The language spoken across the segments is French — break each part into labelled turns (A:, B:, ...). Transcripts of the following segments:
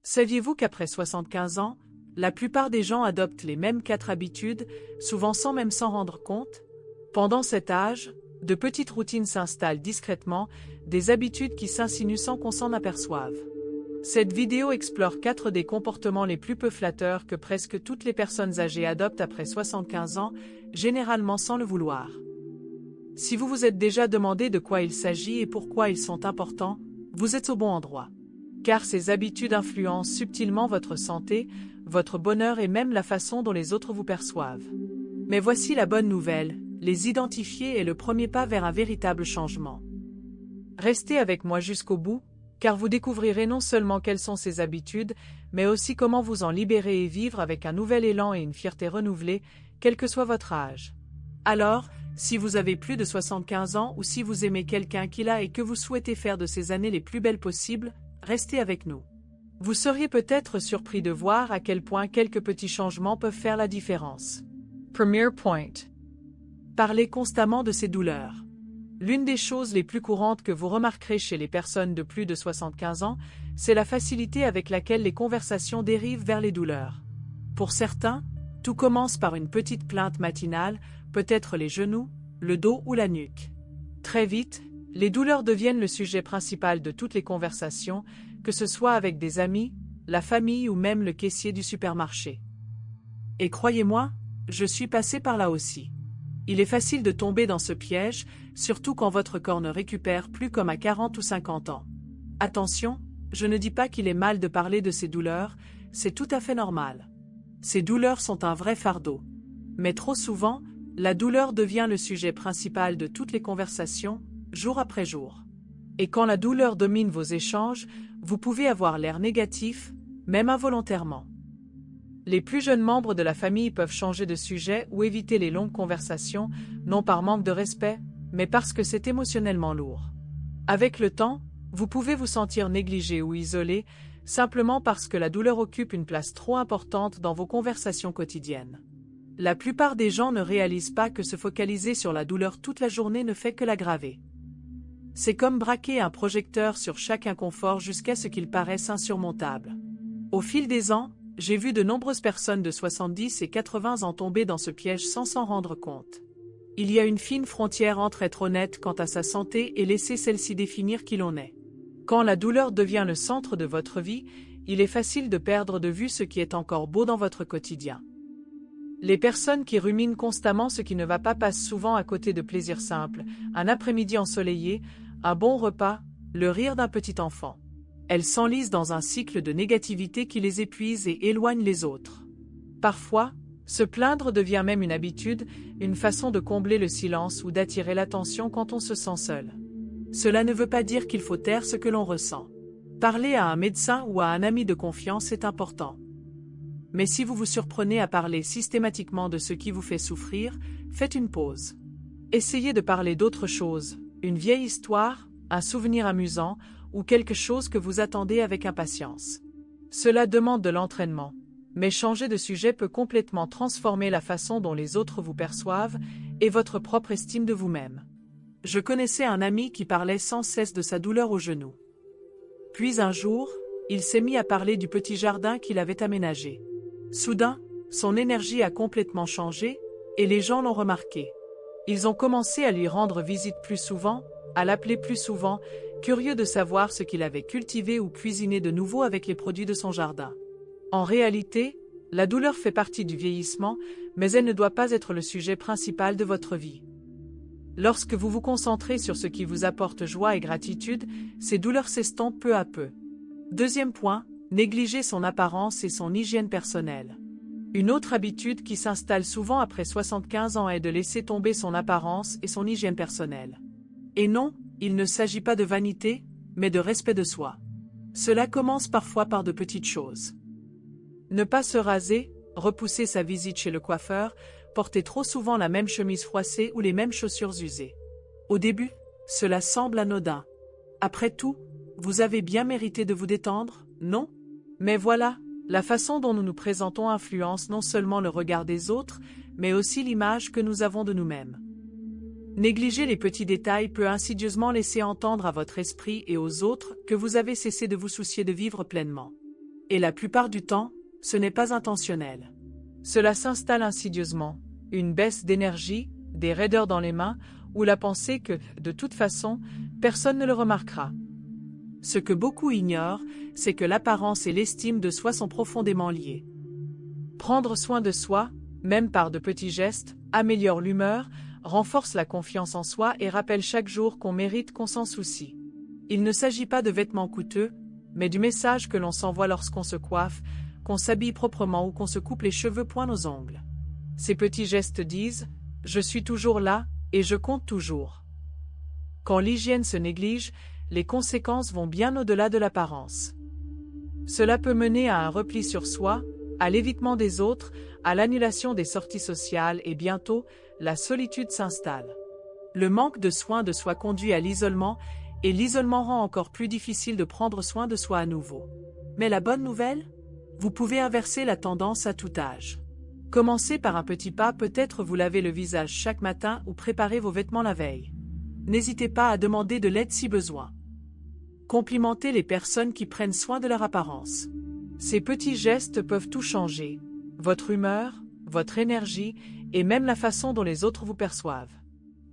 A: Saviez-vous qu'après 75 ans, la plupart des gens adoptent les mêmes 4 habitudes, souvent sans même s'en rendre compte? Pendant cet âge, de petites routines s'installent discrètement, des habitudes qui s'insinuent sans qu'on s'en aperçoive. Cette vidéo explore 4 des comportements les plus peu flatteurs que presque toutes les personnes âgées adoptent après 75 ans, généralement sans le vouloir. Si vous vous êtes déjà demandé de quoi il s'agit et pourquoi ils sont importants, vous êtes au bon endroit. Car ces habitudes influencent subtilement votre santé, votre bonheur et même la façon dont les autres vous perçoivent. Mais voici la bonne nouvelle, les identifier est le premier pas vers un véritable changement. Restez avec moi jusqu'au bout, car vous découvrirez non seulement quelles sont ces habitudes, mais aussi comment vous en libérer et vivre avec un nouvel élan et une fierté renouvelée, quel que soit votre âge. Alors, si vous avez plus de 75 ans ou si vous aimez quelqu'un qui l'a et que vous souhaitez faire de ces années les plus belles possibles, restez avec nous. Vous seriez peut-être surpris de voir à quel point quelques petits changements peuvent faire la différence. Premier point. Parlez constamment de ces douleurs. L'une des choses les plus courantes que vous remarquerez chez les personnes de plus de 75 ans, c'est la facilité avec laquelle les conversations dérivent vers les douleurs. Pour certains, tout commence par une petite plainte matinale, peut-être les genoux, le dos ou la nuque. Très vite, les douleurs deviennent le sujet principal de toutes les conversations, que ce soit avec des amis, la famille ou même le caissier du supermarché. Et croyez-moi, je suis passé par là aussi. Il est facile de tomber dans ce piège, surtout quand votre corps ne récupère plus comme à 40 ou 50 ans. Attention, je ne dis pas qu'il est mal de parler de ces douleurs, c'est tout à fait normal. Ces douleurs sont un vrai fardeau. Mais trop souvent, la douleur devient le sujet principal de toutes les conversations, jour après jour. Et quand la douleur domine vos échanges, vous pouvez avoir l'air négatif, même involontairement. Les plus jeunes membres de la famille peuvent changer de sujet ou éviter les longues conversations, non par manque de respect, mais parce que c'est émotionnellement lourd. Avec le temps, vous pouvez vous sentir négligé ou isolé, simplement parce que la douleur occupe une place trop importante dans vos conversations quotidiennes. La plupart des gens ne réalisent pas que se focaliser sur la douleur toute la journée ne fait que l'aggraver. C'est comme braquer un projecteur sur chaque inconfort jusqu'à ce qu'il paraisse insurmontable. Au fil des ans, j'ai vu de nombreuses personnes de 70 et 80 ans tomber dans ce piège sans s'en rendre compte. Il y a une fine frontière entre être honnête quant à sa santé et laisser celle-ci définir qui l'on est. Quand la douleur devient le centre de votre vie, il est facile de perdre de vue ce qui est encore beau dans votre quotidien. Les personnes qui ruminent constamment ce qui ne va pas passent souvent à côté de plaisirs simples, un après-midi ensoleillé, un bon repas, le rire d'un petit enfant. Elles s'enlisent dans un cycle de négativité qui les épuise et éloigne les autres. Parfois, se plaindre devient même une habitude, une façon de combler le silence ou d'attirer l'attention quand on se sent seul. Cela ne veut pas dire qu'il faut taire ce que l'on ressent. Parler à un médecin ou à un ami de confiance est important. Mais si vous vous surprenez à parler systématiquement de ce qui vous fait souffrir, faites une pause. Essayez de parler d'autre chose, une vieille histoire, un souvenir amusant, ou quelque chose que vous attendez avec impatience. Cela demande de l'entraînement, mais changer de sujet peut complètement transformer la façon dont les autres vous perçoivent et votre propre estime de vous-même. Je connaissais un ami qui parlait sans cesse de sa douleur au genou. Puis un jour, il s'est mis à parler du petit jardin qu'il avait aménagé. Soudain, son énergie a complètement changé, et les gens l'ont remarqué. Ils ont commencé à lui rendre visite plus souvent, à l'appeler plus souvent, curieux de savoir ce qu'il avait cultivé ou cuisiné de nouveau avec les produits de son jardin. En réalité, la douleur fait partie du vieillissement, mais elle ne doit pas être le sujet principal de votre vie. Lorsque vous vous concentrez sur ce qui vous apporte joie et gratitude, ces douleurs s'estompent peu à peu. Deuxième point, négliger son apparence et son hygiène personnelle. Une autre habitude qui s'installe souvent après 75 ans est de laisser tomber son apparence et son hygiène personnelle. Et non, il ne s'agit pas de vanité, mais de respect de soi. Cela commence parfois par de petites choses. Ne pas se raser, repousser sa visite chez le coiffeur, porter trop souvent la même chemise froissée ou les mêmes chaussures usées. Au début, cela semble anodin. Après tout, vous avez bien mérité de vous détendre, non? Mais voilà, la façon dont nous nous présentons influence non seulement le regard des autres, mais aussi l'image que nous avons de nous-mêmes. Négliger les petits détails peut insidieusement laisser entendre à votre esprit et aux autres que vous avez cessé de vous soucier de vivre pleinement. Et la plupart du temps, ce n'est pas intentionnel. Cela s'installe insidieusement, une baisse d'énergie, des raideurs dans les mains, ou la pensée que, de toute façon, personne ne le remarquera. Ce que beaucoup ignorent, c'est que l'apparence et l'estime de soi sont profondément liées. Prendre soin de soi, même par de petits gestes, améliore l'humeur, renforce la confiance en soi et rappelle chaque jour qu'on mérite qu'on s'en soucie. Il ne s'agit pas de vêtements coûteux, mais du message que l'on s'envoie lorsqu'on se coiffe, qu'on s'habille proprement ou qu'on se coupe les cheveux point aux ongles. Ces petits gestes disent « Je suis toujours là et je compte toujours ». Quand l'hygiène se néglige, les conséquences vont bien au-delà de l'apparence. Cela peut mener à un repli sur soi, à l'évitement des autres, à l'annulation des sorties sociales et bientôt, la solitude s'installe. Le manque de soin de soi conduit à l'isolement et l'isolement rend encore plus difficile de prendre soin de soi à nouveau. Mais la bonne nouvelle ? Vous pouvez inverser la tendance à tout âge. Commencez par un petit pas, peut-être vous laver le visage chaque matin ou préparer vos vêtements la veille. N'hésitez pas à demander de l'aide si besoin. Complimentez les personnes qui prennent soin de leur apparence. Ces petits gestes peuvent tout changer, votre humeur, votre énergie et même la façon dont les autres vous perçoivent.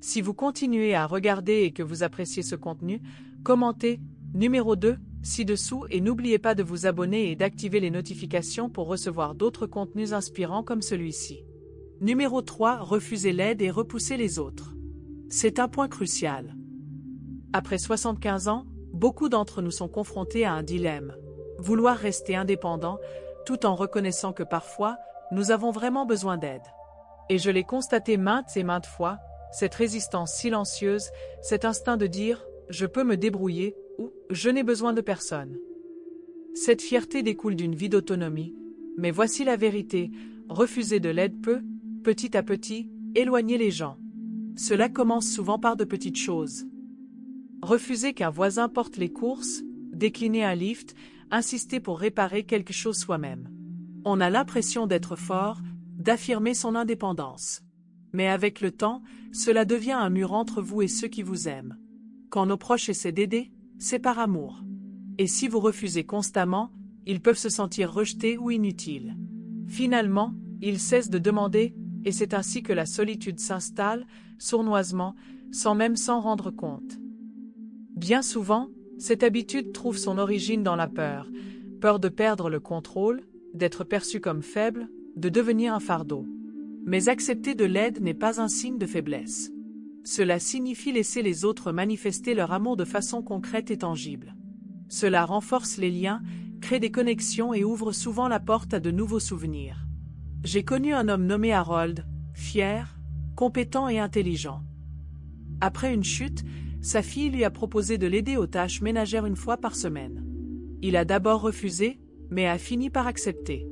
A: Si vous continuez à regarder et que vous appréciez ce contenu, commentez numéro 2 ci-dessous et n'oubliez pas de vous abonner et d'activer les notifications pour recevoir d'autres contenus inspirants comme celui-ci. Numéro 3, refusez l'aide et repoussez les autres. C'est un point crucial. Après 75 ans, beaucoup d'entre nous sont confrontés à un dilemme. Vouloir rester indépendant, tout en reconnaissant que parfois, nous avons vraiment besoin d'aide. Et je l'ai constaté maintes et maintes fois, cette résistance silencieuse, cet instinct de dire « je peux me débrouiller » ou « je n'ai besoin de personne ». Cette fierté découle d'une vie d'autonomie, mais voici la vérité, refuser de l'aide peut, petit à petit, éloigner les gens. Cela commence souvent par de petites choses. Refuser qu'un voisin porte les courses, décliner un lift, insister pour réparer quelque chose soi-même. On a l'impression d'être fort, d'affirmer son indépendance. Mais avec le temps, cela devient un mur entre vous et ceux qui vous aiment. Quand nos proches essaient d'aider, c'est par amour. Et si vous refusez constamment, ils peuvent se sentir rejetés ou inutiles. Finalement, ils cessent de demander, et c'est ainsi que la solitude s'installe, sournoisement, sans même s'en rendre compte. Bien souvent, cette habitude trouve son origine dans la peur, peur de perdre le contrôle, d'être perçu comme faible, de devenir un fardeau. Mais accepter de l'aide n'est pas un signe de faiblesse. Cela signifie laisser les autres manifester leur amour de façon concrète et tangible. Cela renforce les liens, crée des connexions et ouvre souvent la porte à de nouveaux souvenirs. J'ai connu un homme nommé Harold, fier, compétent et intelligent. Après une chute, sa fille lui a proposé de l'aider aux tâches ménagères une fois par semaine. Il a d'abord refusé, mais a fini par accepter.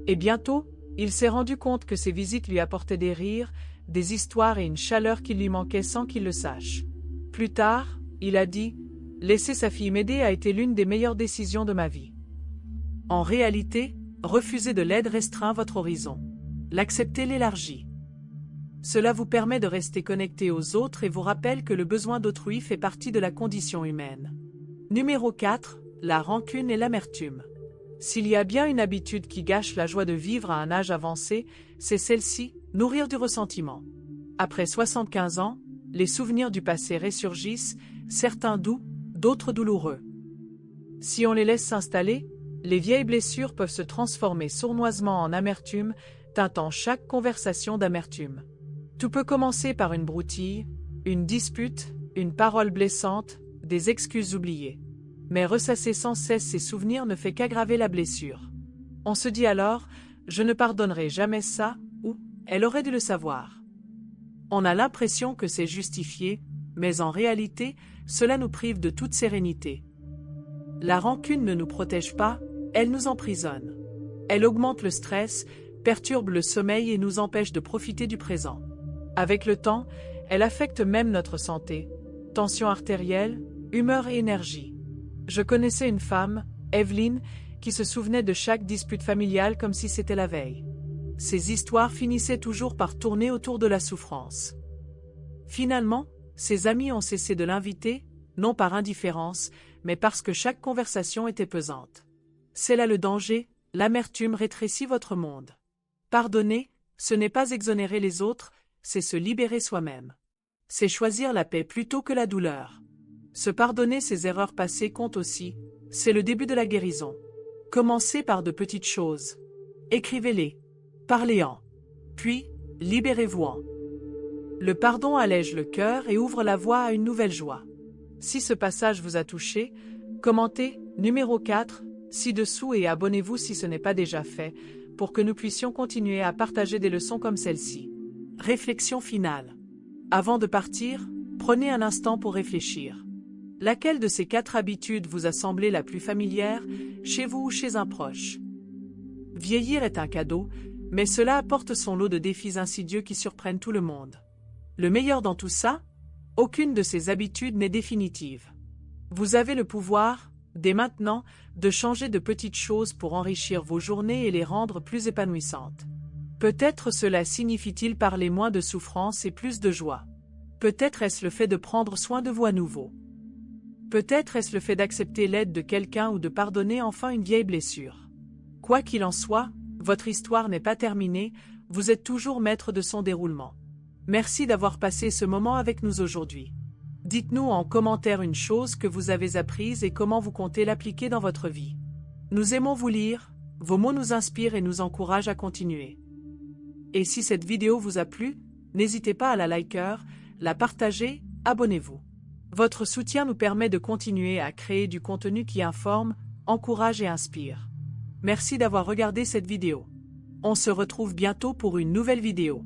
A: Et bientôt, il s'est rendu compte que ces visites lui apportaient des rires, des histoires et une chaleur qui lui manquait sans qu'il le sache. Plus tard, il a dit « Laisser sa fille m'aider a été l'une des meilleures décisions de ma vie ». En réalité, refuser de l'aide restreint votre horizon. L'accepter l'élargit. Cela vous permet de rester connecté aux autres et vous rappelle que le besoin d'autrui fait partie de la condition humaine. Numéro 4, la rancune et l'amertume. S'il y a bien une habitude qui gâche la joie de vivre à un âge avancé, c'est celle-ci, nourrir du ressentiment. Après 75 ans, les souvenirs du passé ressurgissent, certains doux, d'autres douloureux. Si on les laisse s'installer, les vieilles blessures peuvent se transformer sournoisement en amertume, teintant chaque conversation d'amertume. Tout peut commencer par une broutille, une dispute, une parole blessante, des excuses oubliées. Mais ressasser sans cesse ces souvenirs ne fait qu'aggraver la blessure. On se dit alors « je ne pardonnerai jamais ça » ou « elle aurait dû le savoir ». On a l'impression que c'est justifié, mais en réalité, cela nous prive de toute sérénité. La rancune ne nous protège pas, elle nous emprisonne. Elle augmente le stress, perturbe le sommeil et nous empêche de profiter du présent. Avec le temps, elle affecte même notre santé, tension artérielle, humeur et énergie. Je connaissais une femme, Evelyne, qui se souvenait de chaque dispute familiale comme si c'était la veille. Ces histoires finissaient toujours par tourner autour de la souffrance. Finalement, ses amis ont cessé de l'inviter, non par indifférence, mais parce que chaque conversation était pesante. C'est là le danger, l'amertume rétrécit votre monde. Pardonner, ce n'est pas exonérer les autres, c'est se libérer soi-même. C'est choisir la paix plutôt que la douleur. Se pardonner ses erreurs passées compte aussi, c'est le début de la guérison. Commencez par de petites choses. Écrivez-les. Parlez-en. Puis, libérez-vous-en. Le pardon allège le cœur et ouvre la voie à une nouvelle joie. Si ce passage vous a touché, commentez numéro 4 ci-dessous et abonnez-vous si ce n'est pas déjà fait, pour que nous puissions continuer à partager des leçons comme celle-ci. Réflexion finale. Avant de partir, prenez un instant pour réfléchir. Laquelle de ces 4 habitudes vous a semblé la plus familière, chez vous ou chez un proche? Vieillir est un cadeau, mais cela apporte son lot de défis insidieux qui surprennent tout le monde. Le meilleur dans tout ça? Aucune de ces habitudes n'est définitive. Vous avez le pouvoir, dès maintenant, de changer de petites choses pour enrichir vos journées et les rendre plus épanouissantes. Peut-être cela signifie-t-il parler moins de souffrance et plus de joie. Peut-être est-ce le fait de prendre soin de vous à nouveau. Peut-être est-ce le fait d'accepter l'aide de quelqu'un ou de pardonner enfin une vieille blessure. Quoi qu'il en soit, votre histoire n'est pas terminée, vous êtes toujours maître de son déroulement. Merci d'avoir passé ce moment avec nous aujourd'hui. Dites-nous en commentaire une chose que vous avez apprise et comment vous comptez l'appliquer dans votre vie. Nous aimons vous lire, vos mots nous inspirent et nous encouragent à continuer. Et si cette vidéo vous a plu, n'hésitez pas à la liker, la partager, abonnez-vous. Votre soutien nous permet de continuer à créer du contenu qui informe, encourage et inspire. Merci d'avoir regardé cette vidéo. On se retrouve bientôt pour une nouvelle vidéo.